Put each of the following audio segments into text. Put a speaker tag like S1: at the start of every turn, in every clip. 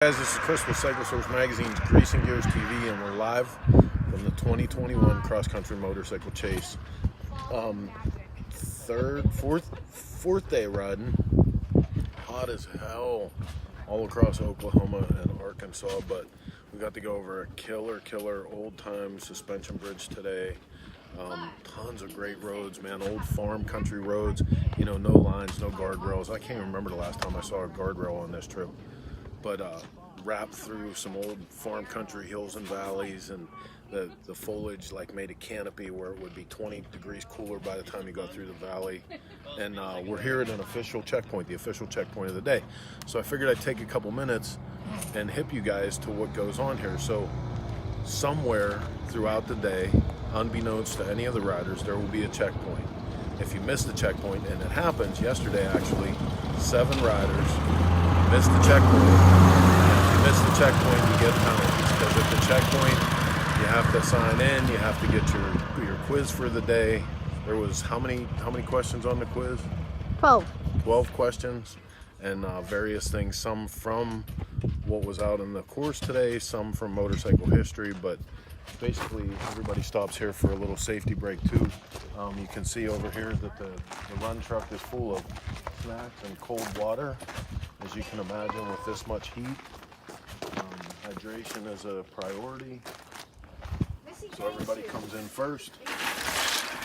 S1: Guys, this is Chris with Cycle Source Magazine's Greasing Gears TV, and we're live from the 2021 Cross Country Motorcycle Chase. Fourth day riding. Hot as hell all across Oklahoma and Arkansas, but we got to go over a killer old-time suspension bridge today. Tons of great roads, man. Old farm country roads, you know, no lines, no guardrails. I can't remember the last time I saw a guardrail on this trip. But wrapped through some old farm country hills and valleys, and the foliage like made a canopy where it would be 20 degrees cooler by the time you got through the valley. And we're here at an official checkpoint, the official checkpoint of the day. So I figured I'd take a couple minutes and hip you guys to what goes on here. So somewhere throughout the day, unbeknownst to any of the riders, there will be a checkpoint. If you miss the checkpoint, and it happens, yesterday actually, 7 riders missed the checkpoint. And if you miss the checkpoint, you get penalties, because at the checkpoint, you have to sign in, you have to get your quiz for the day. There was how many questions on the quiz?
S2: 12. 12
S1: questions, and various things, some from what was out in the course today, some from motorcycle history, but basically everybody stops here for a little safety break too. You can see over here that the run truck is full of snacks and cold water. As you can imagine, with this much heat, hydration is a priority. So everybody comes in first,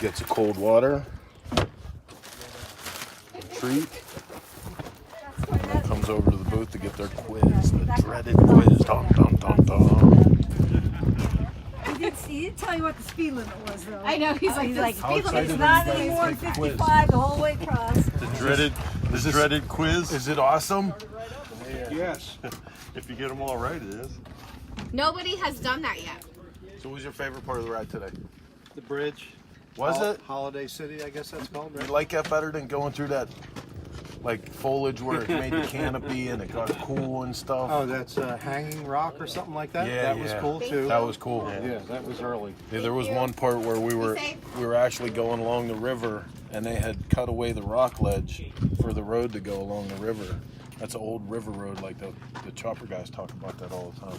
S1: gets a cold water, a treat, and then comes over to the booth to get their quiz, the dreaded quiz. Dum, dum, dum, dum.
S3: He didn't tell you what the speed limit was, though.
S2: I know, he's like
S3: speed limit's not anymore than 55 the whole way across.
S1: The dreaded quiz. Is it awesome?
S4: Yes. If you get them all right, it is.
S2: Nobody has done that yet.
S1: So what was your favorite part of the ride today?
S4: The bridge.
S1: Was it?
S4: Holiday City, I guess that's called, right?
S1: You like that better than going through that like foliage where it made the canopy and it got cool and stuff?
S4: Oh, that's Hanging Rock or something like that?
S1: Yeah,
S4: that was cool too.
S1: That was cool.
S4: Yeah, that was early.
S1: Yeah, there was one part where we were actually going along the river, and they had cut away the rock ledge for the road to go along the river. That's an old river road, like the chopper guys talk about that all the time.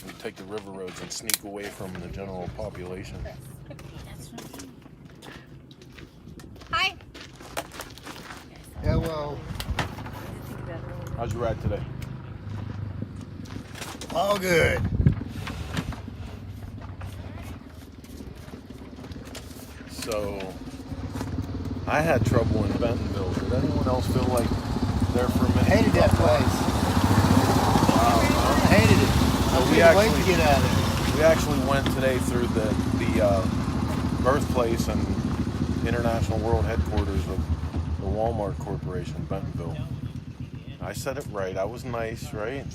S1: We take the river roads and sneak away from the general population.
S2: Hi.
S4: Hello.
S1: How's your ride today?
S4: All good.
S1: So, I had trouble in Bentonville. Did anyone else feel like there for a minute?
S4: I hated that place. I hated it. I couldn't wait to get out of it.
S1: We actually went today through the birthplace and international world headquarters of the Walmart Corporation, Bentonville. I said it right. I was nice, right?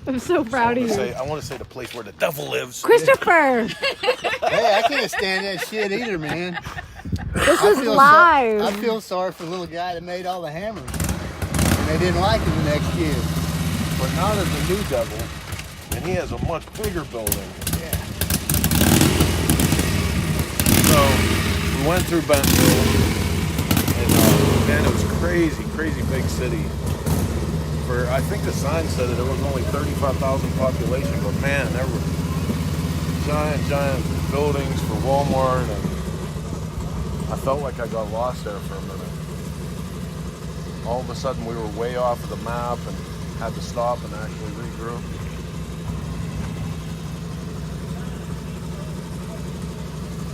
S2: I'm so proud of you.
S1: I want to say the place where the devil lives.
S2: Christopher!
S4: Hey, I can't stand that shit either, man.
S2: This is live.
S4: I feel sorry for the little guy that made all the hammers. And they didn't like him the next year.
S1: But not as a new devil. And he has a much bigger building.
S4: Yeah.
S1: So, we went through Bentonville. And man, it was crazy big city. I think the sign said that there was only 35,000 population, but man, there were giant buildings for Walmart, and I felt like I got lost there for a minute. All of a sudden we were way off of the map and had to stop and actually regroup.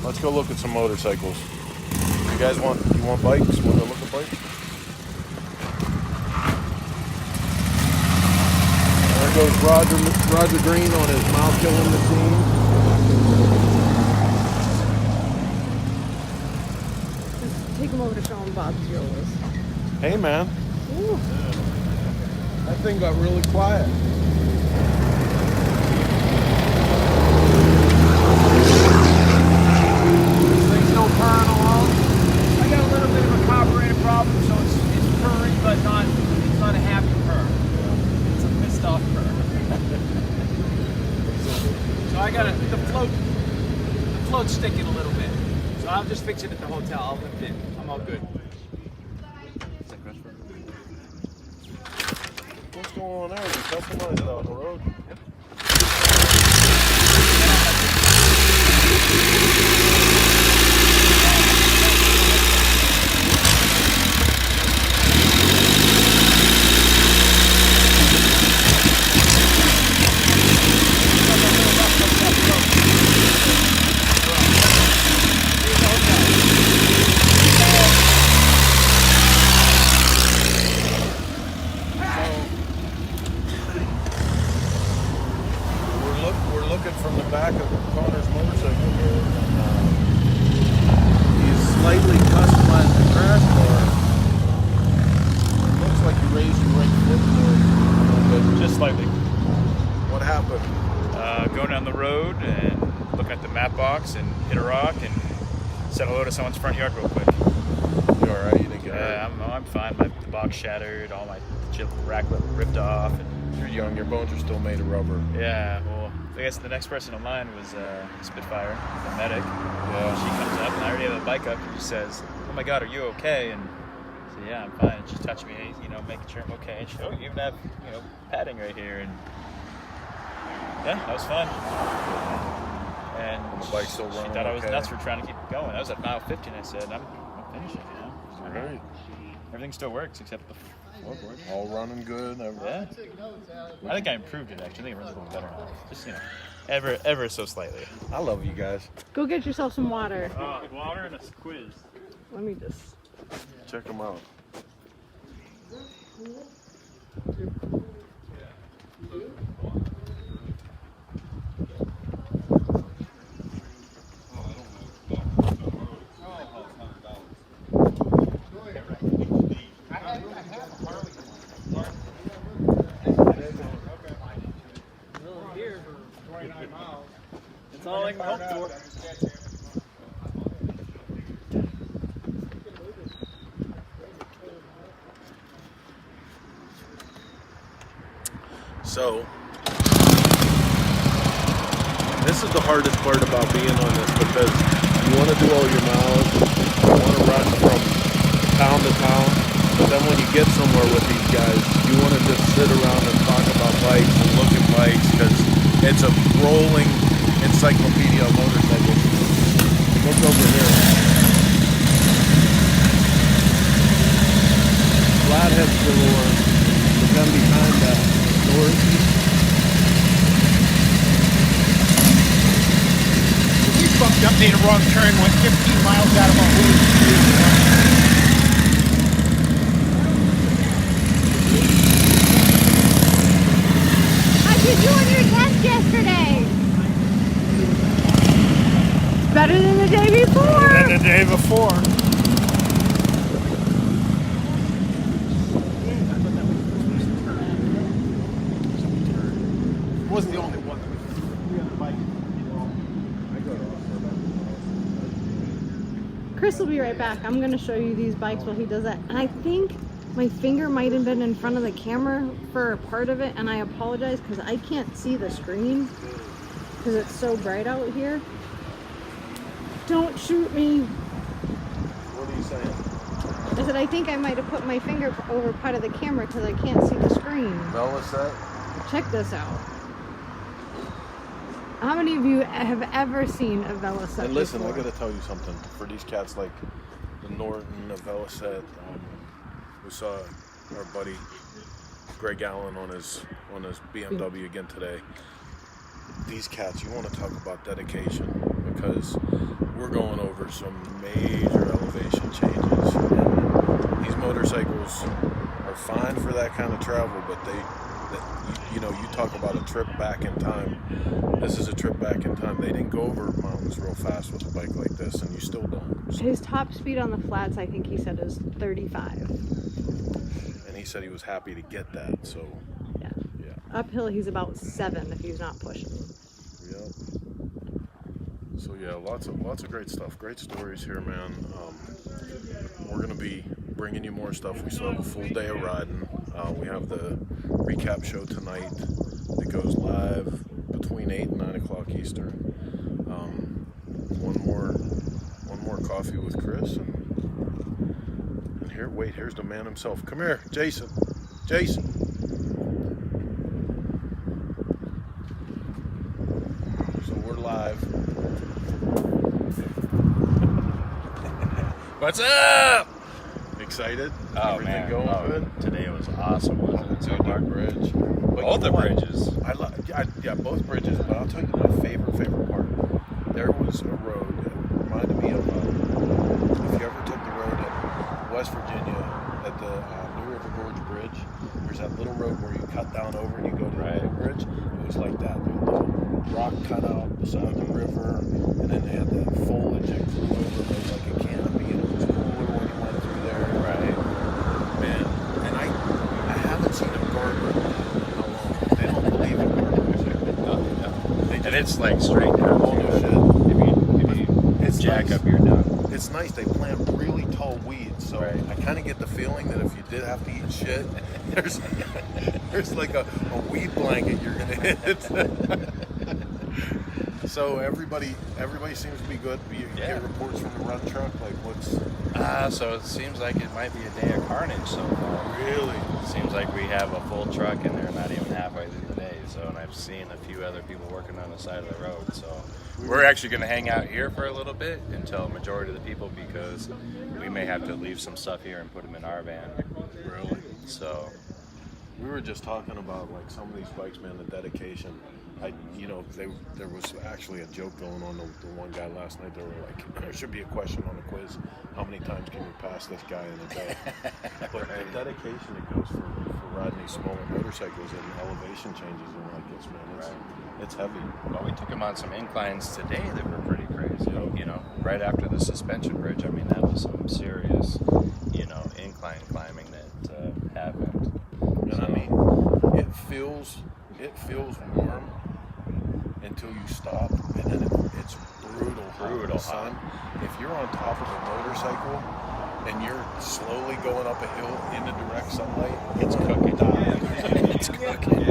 S1: Let's go look at some motorcycles. You guys want bikes? Want to look at bikes? There goes Roger Green on his mouth killing machine.
S2: Take him over to Sean Bob's Joe's.
S1: Hey man. Ooh. That thing got really quiet. This thing's still purring along.
S5: I got a little bit of a carburetor problem, so it's purring, but it's not a happy purr. It's a pissed off purr. So I got the float's sticking a little bit. So I'll just fix it at the hotel. I'll lift it. I'm all good.
S1: What's going manual on there. We customized it out on the road. We're looking from the back of Connor's motorcycle here, and he's slightly customized the crash bar. It looks like you raised your right foot a little bit.
S5: Just slightly.
S1: What happened?
S5: Going down the road and looking at the map box and hit a rock and said hello to someone's front yard real quick.
S1: You all right? You didn't get hurt?
S5: Yeah, I'm fine. The box shattered, all my rack ripped off. And,
S1: You're young. Your bones are still made of rubber.
S5: yeah, well, I guess the next person in line was Spitfire, the medic.
S1: Yeah.
S5: She comes up and I already have a bike up and she says, "Oh my God, are you okay?" And I said, "Yeah, I'm fine." And she touched me, making sure I'm okay. And she said, "Oh, you even have, padding right here." And yeah, that was fun. And
S1: The bike's still running.
S5: she thought I was
S1: okay.
S5: nuts for trying to keep it going. I was at mile 50 and I said, I'm finishing,
S1: All right.
S5: Everything still works except the floorboard.
S1: All running good.
S5: Yeah. I think I improved it actually. I think it runs a little better now. Just, ever so slightly.
S1: I love you guys.
S2: Go get yourself some water.
S5: Water and a quiz.
S2: Let me just.
S1: Check them out.
S5: It's all I can hope for.
S1: So, this is the hardest part about being on this because you want to do all your miles, you want to run from town to town, but then when you get somewhere with these guys, you want to just sit around and talk about bikes and look at bikes because it's a rolling encyclopedia of motorcycles. Look over here. Flatheads galore. The gun behind that.
S6: We fucked up, made a wrong turn, went 15 miles out of our way.
S2: How'd you do on your test yesterday? It's better than the day before.
S6: And the day before. Wasn't the only one.
S2: Chris will be right back. I'm going to show you these bikes while he does that. And I think my finger might have been in front of the camera for a part of it, and I apologize because I can't see the screen because it's so bright out here. Don't shoot me.
S1: What are you saying?
S2: I said I think I might have put my finger over part of the camera because I can't see the screen.
S1: Velocet?
S2: Check this out. How many of you have ever seen a Velocet
S1: And listen,
S2: before?
S1: I gotta tell you something. For these cats like the Norton, the Velocet, we saw our buddy Greg Allen on his BMW again today. These cats, you want to talk about dedication because we're going over some major elevation changes. And these motorcycles are fine for that kind of travel, but you talk about a trip back in time. This is a trip back in time. They didn't go over mountains real fast with a bike like this, and you still don't. So,
S2: His top speed on the flats, I think he said, is 35.
S1: and he said he was happy to get that. So,
S2: Yeah.
S1: yeah.
S2: Uphill, he's about 7 if he's not pushing.
S1: Yep. So yeah, lots of great stuff. Great stories here, man. We're gonna be bringing you more stuff. We still have a full day of riding. We have the recap show tonight that goes live between 8 and 9 o'clock Eastern. One more coffee with Chris, and here's the man himself. Come here, Jason. live. What's up? Excited?
S5: Oh
S1: Everything
S5: man,
S1: going good?
S5: Today was awesome, wasn't it?
S1: Dude, that bridge. But
S5: All
S1: you
S5: the
S1: know what?
S5: bridges.
S1: Yeah, both bridges. But I'll tell you my favorite part. There was a road that reminded me of if you ever took the road in West Virginia at the New River Gorge Bridge. There's that little road where you cut down over and you go to the little bridge. It was like that. There was a little rock cut out beside the river, and then they had that foliage that grew over it like a canopy, and it was cooler when you went through there. Right, man. And I haven't seen a guardrail in how long. They don't believe in guardrails.
S5: And it's like straight down.
S1: Oh no shit!
S5: If you jack
S1: nice.
S5: up, you're done.
S1: It's nice. They plant really tall weeds, so I kind of get the feeling that if you did have to eat shit, there's like a weed blanket you're gonna hit. So everybody seems to be good. You get reports from the run truck. Like what's?
S5: So it seems like it might be a day of carnage so far.
S1: Really?
S5: It seems like we have a full truck and they're not even halfway through the day. So, and I've seen a few other people working on the side of the road. So we're actually going to hang out here for a little bit until a majority of the people, because we may have to leave some stuff here and put them in our van.
S1: Really?
S5: So
S1: we were just talking about like some of these bikes, man. The dedication. There was actually a joke going on. The one guy last night, they were like, there should be a question on the quiz: how many times can we pass this guy in a day? But the dedication that goes for riding these smaller motorcycles and elevation changes and like this, man, it's heavy.
S5: Well, we took him on some inclines today that were pretty crazy. You know, right after the suspension bridge. I mean, that was some serious, incline climbing that happened.
S1: And I mean, it feels warm until you stop, and then it's brutal in the sun. If you're on top of a motorcycle and you're slowly going up a hill in the direct sunlight, it's cooking. It's cooking.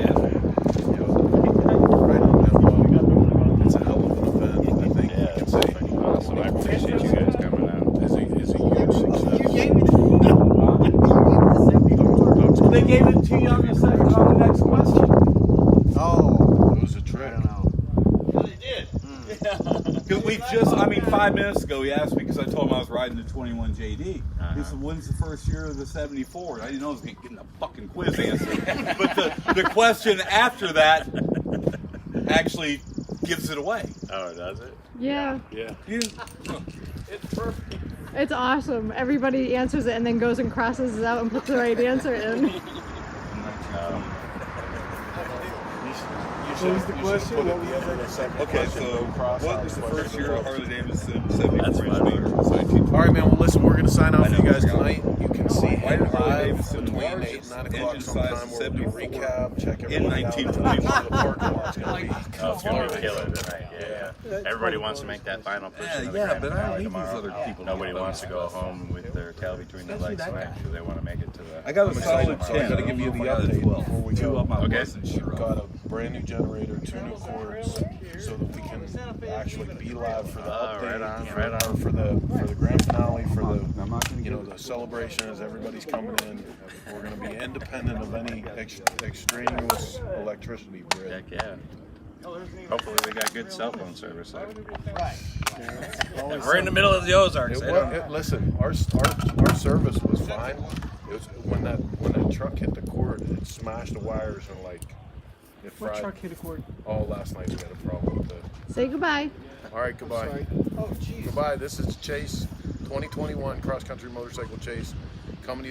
S1: Right on that wall. It's a hell of an event. I think you can say.
S5: Awesome. I appreciate you guys coming out.
S1: Is a huge success.
S3: You gave it. They gave it to you on the next question.
S4: Oh,
S1: It was a trick.
S4: I don't know.
S7: Because 5 minutes ago, he asked me, because I told him I was riding the 21 JD. He said, when's the first year of the 74? I didn't know I was going to get a fucking quiz answer. But the question after that actually gives it away.
S5: Oh, does it?
S2: Yeah.
S1: Yeah.
S7: It's perfect.
S2: It's awesome. Everybody answers it and then goes and crosses it out and puts the right answer in.
S1: What was the question?
S7: Okay, so what was the first year of Harley Davidson 74?
S5: That's
S7: All
S1: All right, man. Well, listen, we're going to sign off for you guys tonight. You can see
S7: Why
S1: him
S7: did Harley
S1: live
S7: Davidson
S1: between 8
S7: largest
S1: and 9 o'clock
S7: engine
S1: sometime
S7: size
S1: where we
S7: 74
S1: recap, check
S7: in
S1: everybody out.
S7: 1921?
S1: The parking lot's going to be
S5: It's going to be killer tonight. Yeah. Everybody wants to make that final push. into the grand
S7: but I
S5: finale
S7: don't need these
S5: tomorrow.
S7: other people.
S5: Nobody wants to go home with their tail between their legs tonight because they want to make it to the.
S7: I got a solid
S1: So
S7: 10.
S1: I got to give you the
S7: I don't know if I got a
S1: update
S7: 12.
S1: before we
S7: Two
S1: go.
S7: of them I
S5: Okay.
S7: wasn't sure of.
S1: Got a brand new generator, 2 new cords, so that we can actually be live for the update, for the grand finale, for the the celebration as everybody's coming in. We're going to be independent of any extraneous electricity grid.
S5: Heck yeah. Hopefully we got good cell phone service there. We're in the middle of the Ozarks.
S1: Listen, our service was fine. It was when that truck hit the cord, it smashed the wires and it fried.
S3: What truck hit a cord?
S1: Oh, last night we had a problem with it.
S2: Say goodbye.
S1: All right, goodbye.
S3: Oh, geez.
S1: Goodbye. This is Chase, 2021 Cross Country Motorcycle Chase, coming to you.